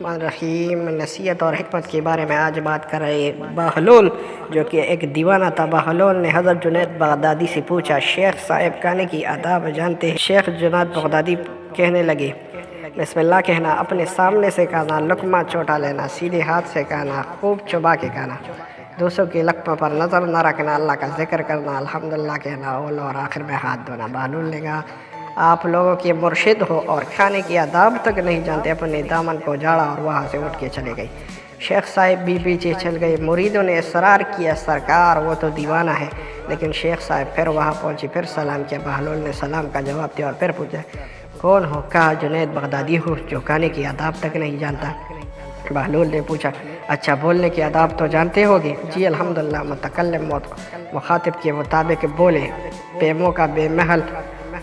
الرحمن الرحیم نصیحت اور حکمت کے بارے میں آج بات کر رہے ہیں۔ بہلول جو کہ ایک دیوانہ تھا، بہلول نے حضرت جنید بغدادی سے پوچھا، شیخ صاحب کھانے کی آداب جانتے ہیں؟ شیخ جنید بغدادی کہنے لگے، بسم اللہ کہنا، اپنے سامنے سے کھانا، لقمہ چھوٹا لینا، سیدھے ہاتھ سے کھانا، خوب چبا کے کھانا، دوسروں کے لقمہ پر نظر نہ رکھنا، اللہ کا ذکر کرنا، الحمدللہ کہنا، اول اور آخر میں ہاتھ دھونا۔ بہلول نے کہا، آپ لوگوں کے مرشد ہو اور کھانے کی آداب تک نہیں جانتے۔ اپنے دامن کو جھاڑا اور وہاں سے اٹھ کے چلے گئے۔ شیخ صاحب بھی پیچھے چل گئے۔ مریدوں نے اصرار کیا، سرکار وہ تو دیوانہ ہے، لیکن شیخ صاحب پھر وہاں پہنچے، پھر سلام کیا۔ بہلول نے سلام کا جواب دیا اور پھر پوچھا، کون ہو؟ کہا، جنید بغدادی ہو جو کھانے کی آداب تک نہیں جانتا۔ بہلول نے پوچھا، اچھا بولنے کی آداب تو جانتے ہوگے؟ جی الحمدللہ۔ متکلم مخاطب کے مطابق بولے، بے موقع بے محل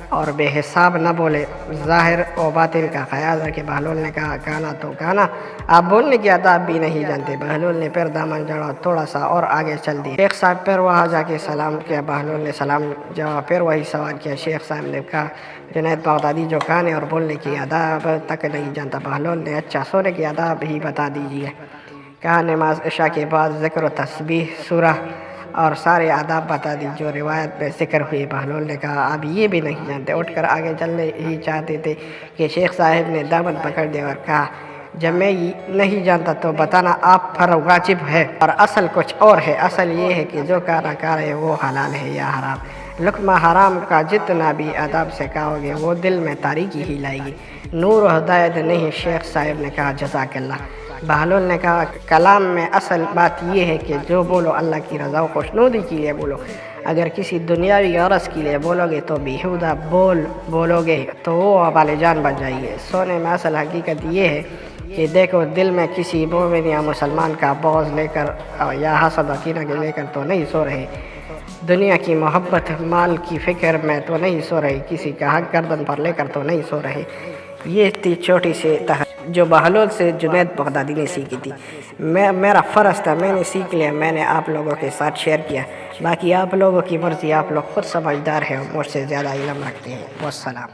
اور بے حساب نہ بولے، ظاہر و باطن کا خیال رکھے۔ بہلول نے کہا، کھانا تو کھانا، آپ بولنے کی آداب بھی نہیں جانتے۔ بہلول نے پھر دامن جڑا، تھوڑا سا اور آگے چل دیا۔ شیخ صاحب پھر وہاں جا کے سلام کیا۔ بہلول نے سلام جواب پھر وہی سوال کیا۔ شیخ صاحب نے کہا، جنید بغدادی جو کھانے اور بولنے کی آداب تک نہیں جانتا۔ بہلول نے، اچھا سونے کی آداب ہی بتا دیجیے۔ کہا، نماز عشاء کے بعد ذکر و تسبیح، سورہ اور سارے آداب بتا دی جو روایت میں ذکر ہوئی۔ بہلول نے کہا، آپ یہ بھی نہیں جانتے؟ اٹھ کر آگے چلنے ہی چاہتے تھے کہ شیخ صاحب نے دامن پکڑ دیا اور کہا، جب میں نہیں جانتا تو بتانا آپ پر واجب ہے، اور اصل کچھ اور ہے۔ اصل یہ ہے کہ جو کھانا کھا رہے وہ حلال ہے یا حرام۔ لقمہ حرام کا جتنا بھی آداب سے کھاؤ گے وہ دل میں تاریکی ہی لائے گی، نور و ہدایت نہیں۔ شیخ صاحب نے کہا، جزاک اللہ۔ بہلول نے کہا، کلام میں اصل بات یہ ہے کہ جو بولو اللہ کی رضا و خوشنودی کے لیے بولو۔ اگر کسی دنیاوی غرض کے لیے بولو گے تو بیہودہ بولو گے تو وہ وبال جان بن جائے گی۔ سونے میں اصل حقیقت یہ ہے کہ دیکھو، دل میں کسی مومن یا مسلمان کا بغض لے کر یا حسد و کینہ کے لے کر تو نہیں سو رہے، دنیا کی محبت، مال کی فکر میں تو نہیں سو رہے، کسی کا حق گردن پر لے کر تو نہیں سو رہے۔ یہ تھی چھوٹی سی جو بہلول سے جنید بغدادی نے سیکھی تھی۔ میرا فرض تھا، میں نے سیکھ لیا، میں نے آپ لوگوں کے ساتھ شیئر کیا۔ باقی آپ لوگوں کی مرضی، آپ لوگ خود سمجھدار ہیں اور مجھ سے زیادہ علم رکھتے ہیں۔ والسلام۔